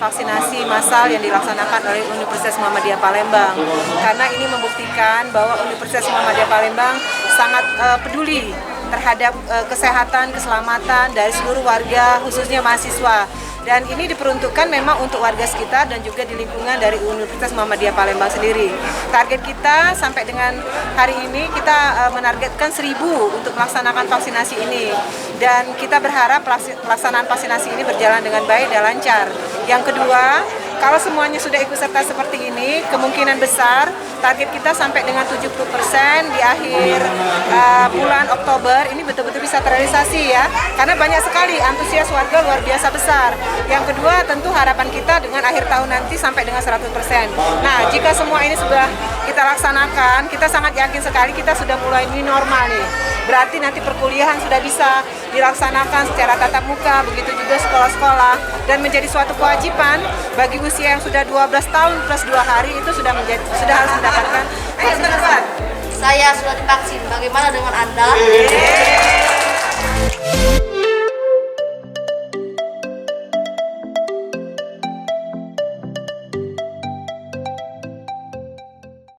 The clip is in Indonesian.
vaksinasi massal yang dilaksanakan oleh Universitas Muhammadiyah Palembang. Karena ini membuktikan bahwa Universitas Muhammadiyah Palembang sangat peduli terhadap kesehatan, keselamatan dari seluruh warga, khususnya mahasiswa. Dan ini diperuntukkan memang untuk warga sekitar dan juga di lingkungan dari Universitas Muhammadiyah Palembang sendiri. Target kita sampai dengan hari ini kita menargetkan 1.000 untuk melaksanakan vaksinasi ini. Dan kita berharap pelaksanaan vaksinasi ini berjalan dengan baik dan lancar. Yang kedua, kalau semuanya sudah ikut serta seperti ini, kemungkinan besar target kita sampai dengan 70% di akhir bulan Oktober ini betul-betul bisa terrealisasi ya. Karena banyak sekali antusias warga luar biasa besar. Yang kedua tentu harapan kita dengan akhir tahun nanti sampai dengan 100%. Nah, jika semua ini sudah kita laksanakan, kita sangat yakin sekali kita sudah mulai new normal nih. Berarti nanti perkuliahan sudah bisa dilaksanakan secara tatap muka, begitu juga sekolah-sekolah, dan menjadi suatu kewajiban bagi usia yang sudah 12 tahun plus 2 hari itu sudah harus mendapatkan vaksinasi. Saya sudah divaksin, bagaimana dengan Anda?